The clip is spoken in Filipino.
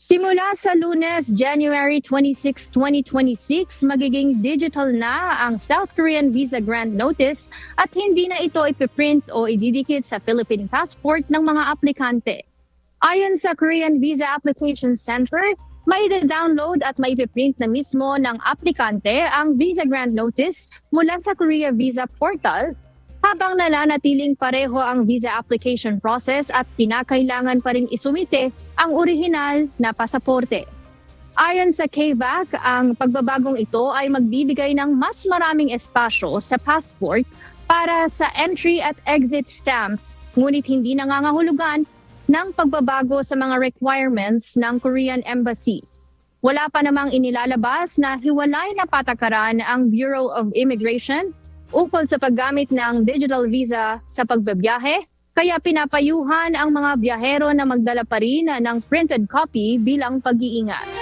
Simula sa Lunes, January 26, 2026, magiging digital na ang South Korean Visa Grant Notice at hindi na ito ipiprint o ididikit sa Philippine passport ng mga aplikante. Ayon sa Korean Visa Application Center, may download at may ipiprint na mismo ng aplikante ang Visa Grant Notice mula sa Korea Visa Portal habang nananatiling pareho ang visa application process at kinakailangan pa rin isumite ang orihinal na pasaporte. Ayon sa KVAC, ang pagbabagong ito ay magbibigay ng mas maraming espasyo sa passport para sa entry at exit stamps, ngunit hindi nangangahulugan ng pagbabago sa mga requirements ng Korean Embassy. Wala pa namang inilalabas na hiwalay na patakaran ang Bureau of Immigration ukol sa paggamit ng digital visa sa pagbabiyahe, kaya pinapayuhan ang mga biyahero na magdala pa rin ng printed copy bilang pag-iingat.